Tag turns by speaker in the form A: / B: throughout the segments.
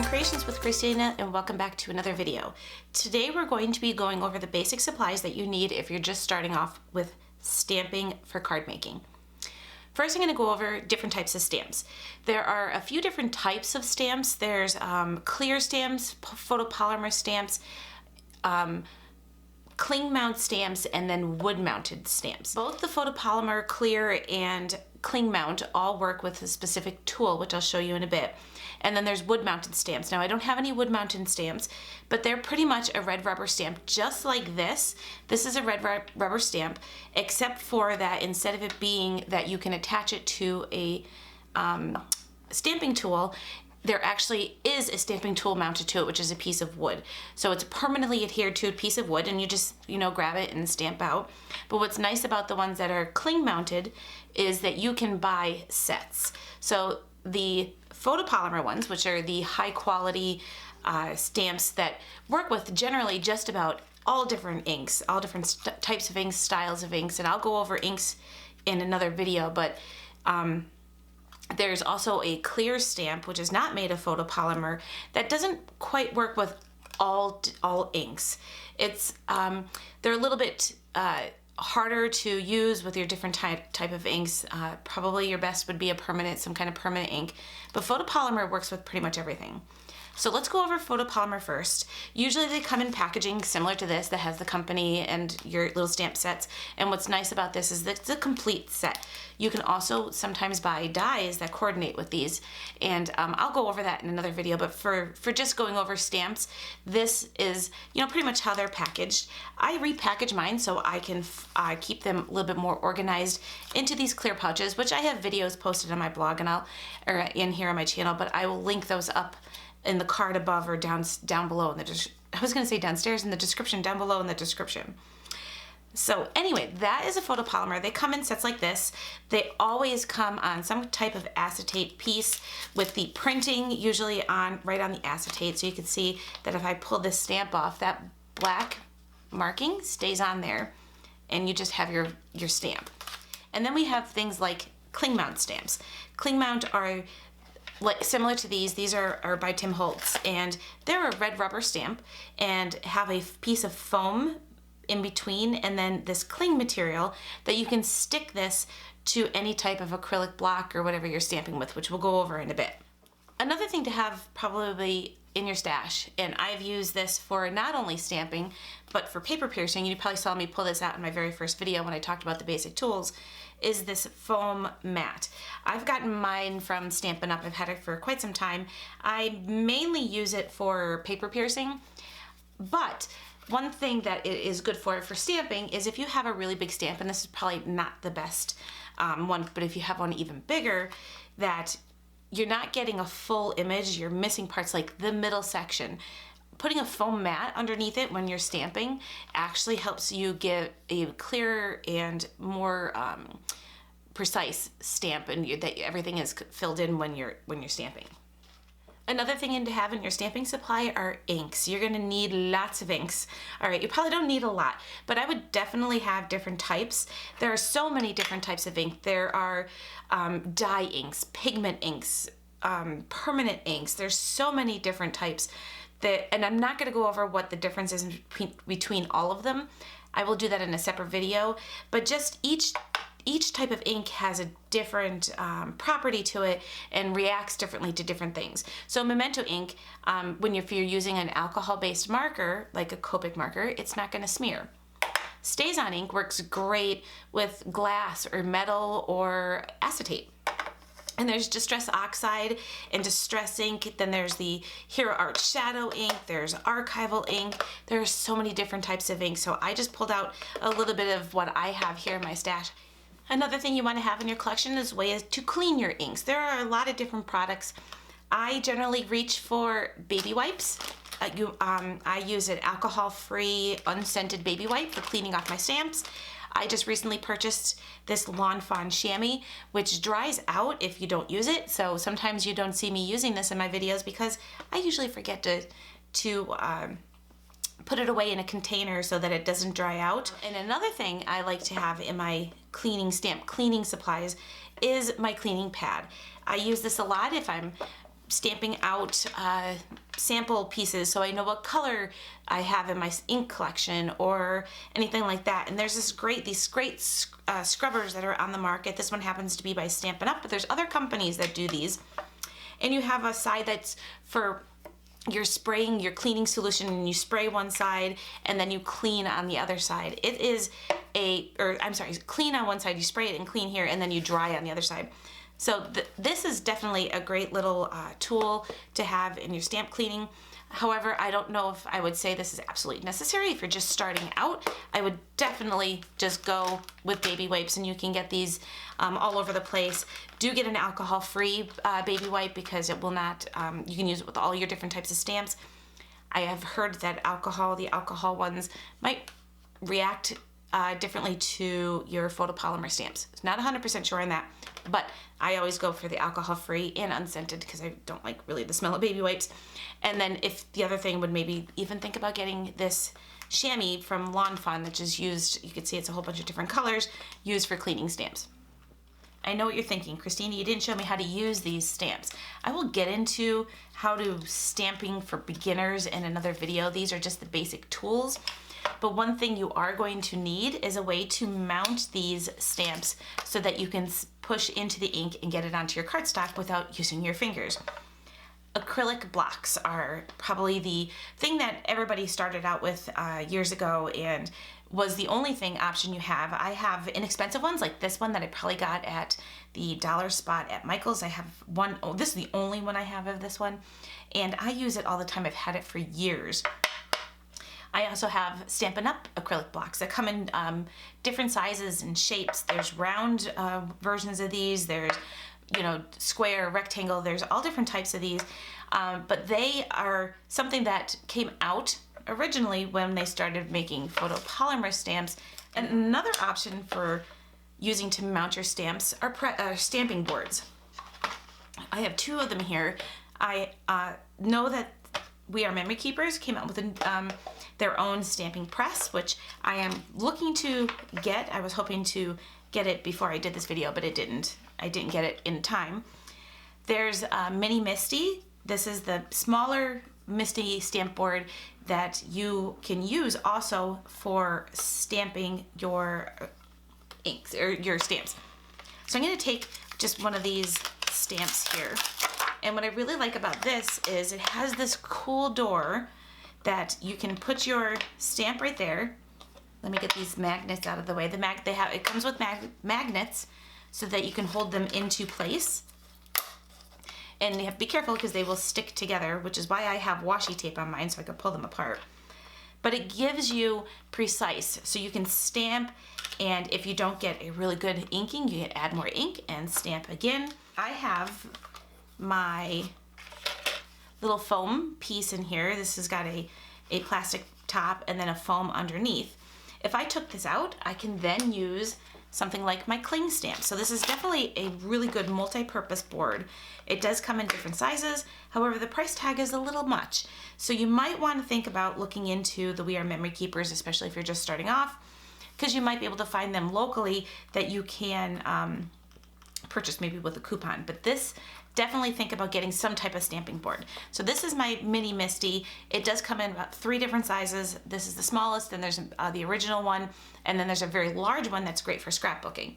A: Welcome Creations with Christina, and welcome back to another video. Today we're going to be going over the basic supplies that you need if you're just starting off with stamping for card making. First, I'm going to go over different types of stamps. There are a few different types of stamps. There's clear stamps, photopolymer stamps, cling mount stamps, and then wood mounted stamps. Both the photopolymer, clear, and cling mount all work with a specific tool, which I'll show you in a bit. And then there's wood mounted stamps. Now I don't have any wood mounted stamps, but they're pretty much a red rubber stamp, just like this. This is a red rubber stamp, except for that instead of it being that you can attach it to a stamping tool, there actually is a stamping tool mounted to it, which is a piece of wood. So it's permanently adhered to a piece of wood, and you just, grab it and stamp out. But what's nice about the ones that are cling mounted is that you can buy sets. So the photopolymer ones, which are the high quality stamps that work with generally just about all different inks, all different types of inks, styles of inks, and I'll go over inks in another video, but there's also a clear stamp, which is not made of photopolymer, that doesn't quite work with all inks. It's they're a little bit harder to use with your different type of inks. Probably your best would be some kind of permanent ink, but photopolymer works with pretty much everything. So let's go over photopolymer first. Usually they come in packaging similar to this that has the company and your little stamp sets. And what's nice about this is that it's a complete set. You can also sometimes buy dies that coordinate with these. And I'll go over that in another video, but for just going over stamps, this is, pretty much how they're packaged. I repackage mine so I can keep them a little bit more organized into these clear pouches, which I have videos posted on my blog or in here on my channel, but I will link those up in the card above or down below I was going to say downstairs in the description, down below in the description. So anyway, that is a photopolymer. They come in sets like this. They always come on some type of acetate piece with the printing usually right on the acetate. So you can see that if I pull this stamp off, that black marking stays on there and you just have your stamp. And then we have things like cling mount stamps. Cling mount are similar to these are by Tim Holtz, and they're a red rubber stamp and have a piece of foam in between and then this cling material that you can stick this to any type of acrylic block or whatever you're stamping with, which we'll go over in a bit. Another thing to have probably in your stash, and I've used this for not only stamping, but for paper piercing. You probably saw me pull this out in my very first video when I talked about the basic tools, is this foam mat. I've gotten mine from Stampin' Up. I've had it for quite some time. I mainly use it for paper piercing, but one thing that it is good for stamping is if you have a really big stamp, and this is probably not the best one, but if you have one even bigger, that you're not getting a full image, you're missing parts like the middle section. Putting a foam mat underneath it when you're stamping actually helps you get a clearer and more precise stamp, and that everything is filled in when you're stamping. Another thing to have in your stamping supply are inks. You're going to need lots of inks. All right, you probably don't need a lot, but I would definitely have different types. There are so many different types of ink. There are dye inks, pigment inks, permanent inks. There's so many different types. And I'm not going to go over what the difference is between all of them. I will do that in a separate video, but just each type of ink has a different property to it and reacts differently to different things. So Memento ink, if you're using an alcohol-based marker, like a Copic marker, it's not going to smear. StazOn ink works great with glass or metal or acetate. And there's Distress Oxide and Distress ink. Then there's the Hero Art Shadow ink. There's Archival ink. There are so many different types of ink. So I just pulled out a little bit of what I have here in my stash. Another thing you want to have in your collection is ways to clean your inks. There are a lot of different products. I generally reach for baby wipes. I use an alcohol-free, unscented baby wipe for cleaning off my stamps. I just recently purchased this Lawn Fawn chamois, which dries out if you don't use it. So sometimes you don't see me using this in my videos because I usually forget to put it away in a container so that it doesn't dry out. And another thing I like to have in my stamp cleaning supplies is my cleaning pad. I use this a lot if I'm stamping out sample pieces so I know what color I have in my ink collection or anything like that. And there's these great scrubbers that are on the market. This one happens to be by Stampin' Up, but there's other companies that do these. And you have a side that's for you're spraying your cleaning solution, and you spray one side and then you clean on the other side. It is clean on one side, you spray it and clean here, and then you dry on the other side. So this is definitely a great little tool to have in your stamp cleaning. However, I don't know if I would say this is absolutely necessary. If you're just starting out, I would definitely just go with baby wipes, and you can get these all over the place. Do get an alcohol-free baby wipe, because it will not, you can use it with all your different types of stamps. I have heard that the alcohol ones might react differently to your photopolymer stamps. Not 100% sure on that, but I always go for the alcohol-free and unscented because I don't like really the smell of baby wipes. And then if the other thing would maybe even think about getting this chamois from Lawn Fun, which is used, you can see it's a whole bunch of different colors, used for cleaning stamps. I know what you're thinking, Christina, you didn't show me how to use these stamps. I will get into how to stamping for beginners in another video. These are just the basic tools. But one thing you are going to need is a way to mount these stamps so that you can push into the ink and get it onto your cardstock without using your fingers. Acrylic blocks are probably the thing that everybody started out with years ago and was the only option you have. I have inexpensive ones like this one that I probably got at the dollar spot at Michael's. I have one, this is the only one I have of this one, and I use it all the time. I've had it for years. I also have Stampin' Up! Acrylic blocks that come in different sizes and shapes. There's round versions of these, there's square, rectangle, there's all different types of these. But they are something that came out originally when they started making photopolymer stamps. And another option for using to mount your stamps are stamping boards. I have two of them here. I know that We Are Memory Keepers came out with their own stamping press, which I am looking to get. I was hoping to get it before I did this video, but I didn't get it in time. There's Mini Misty. This is the smaller Misty stamp board that you can use also for stamping your inks or your stamps. So I'm going to take just one of these stamps here. And what I really like about this is it has this cool door that you can put your stamp right there. Let me get these magnets out of the way. It comes with magnets so that you can hold them into place. And you have to be careful because they will stick together, which is why I have washi tape on mine so I can pull them apart. But it gives you precise, so you can stamp, and if you don't get a really good inking, you can add more ink and stamp again. I have my little foam piece in here. This has got a plastic top and then a foam underneath. If I took this out, I can then use something like my cling stamp. So this is definitely a really good multi-purpose board. It does come in different sizes. However, the price tag is a little much. So you might want to think about looking into the We Are Memory Keepers, especially if you're just starting off, because you might be able to find them locally that you can purchase maybe with a coupon. But this, definitely think about getting some type of stamping board. So this is my Mini Misty. It does come in about 3 different sizes. This is the smallest, then there's the original one, and then there's a very large one that's great for scrapbooking.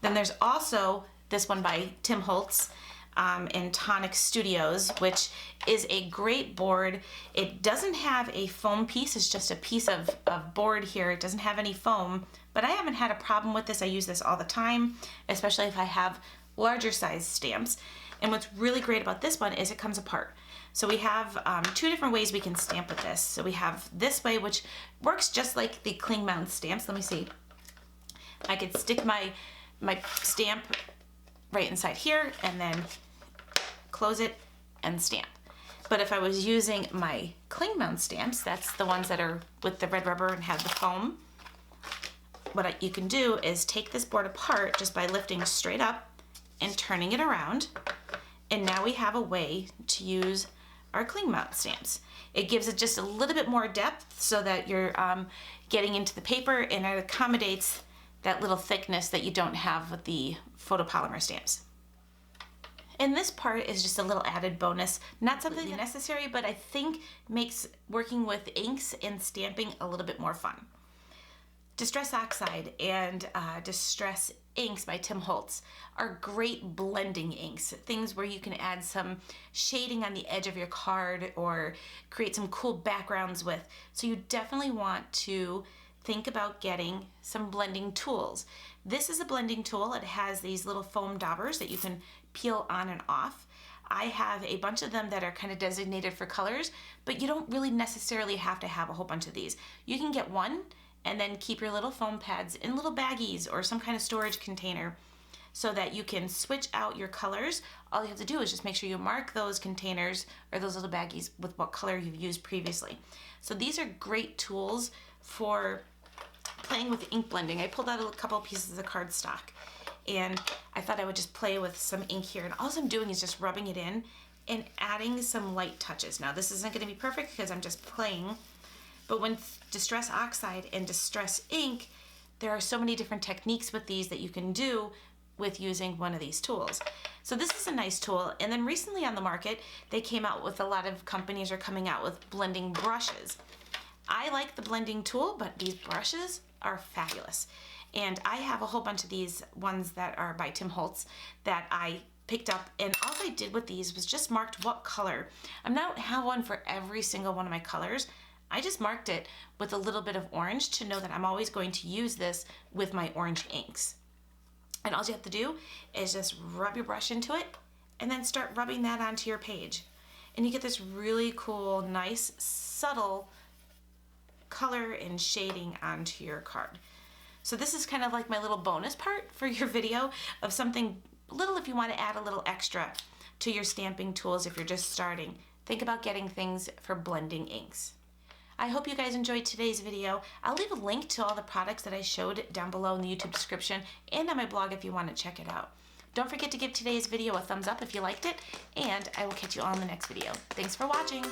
A: Then there's also this one by Tim Holtz in Tonic Studios, which is a great board. It doesn't have a foam piece, it's just a piece of board here. It doesn't have any foam, but I haven't had a problem with this. I use this all the time, especially if I have larger size stamps. And what's really great about this one is it comes apart. So we have 2 different ways we can stamp with this. So we have this way, which works just like the cling mount stamps. Let me see. I could stick my stamp right inside here and then close it and stamp. But if I was using my cling mount stamps, that's the ones that are with the red rubber and have the foam, what you can do is take this board apart just by lifting straight up and turning it around, and now we have a way to use our cling mount stamps. It gives it just a little bit more depth so that you're getting into the paper, and it accommodates that little thickness that you don't have with the photopolymer stamps. And this part is just a little added bonus, not something necessary, but I think makes working with inks and stamping a little bit more fun. Distress Oxide and Distress Inks by Tim Holtz are great blending inks, things where you can add some shading on the edge of your card or create some cool backgrounds with. So you definitely want to think about getting some blending tools. This is a blending tool. It has these little foam daubers that you can peel on and off. I have a bunch of them that are kind of designated for colors, but you don't really necessarily have to have a whole bunch of these. You can get one and then keep your little foam pads in little baggies or some kind of storage container so that you can switch out your colors. All you have to do is just make sure you mark those containers or those little baggies with what color you've used previously. So these are great tools for playing with ink blending. I pulled out a couple pieces of cardstock and I thought I would just play with some ink here, and all I'm doing is just rubbing it in and adding some light touches. Now this isn't going to be perfect because I'm just playing, but when Distress Oxide and Distress Ink, there are so many different techniques with these that you can do with using one of these tools. So this is a nice tool, and then recently on the market they came out with, a lot of companies are coming out with blending brushes. I like the blending tool, but these brushes are fabulous. And I have a whole bunch of these ones that are by Tim Holtz that I picked up, and all I did with these was just marked what color. I don't have one for every single one of my colors. I just marked it with a little bit of orange to know that I'm always going to use this with my orange inks. And all you have to do is just rub your brush into it and then start rubbing that onto your page. And you get this really cool, nice, subtle color and shading onto your card. So this is kind of like my little bonus part for your video of something little if you want to add a little extra to your stamping tools if you're just starting. Think about getting things for blending inks. I hope you guys enjoyed today's video. I'll leave a link to all the products that I showed down below in the YouTube description and on my blog if you want to check it out. Don't forget to give today's video a thumbs up if you liked it, and I will catch you all in the next video. Thanks for watching.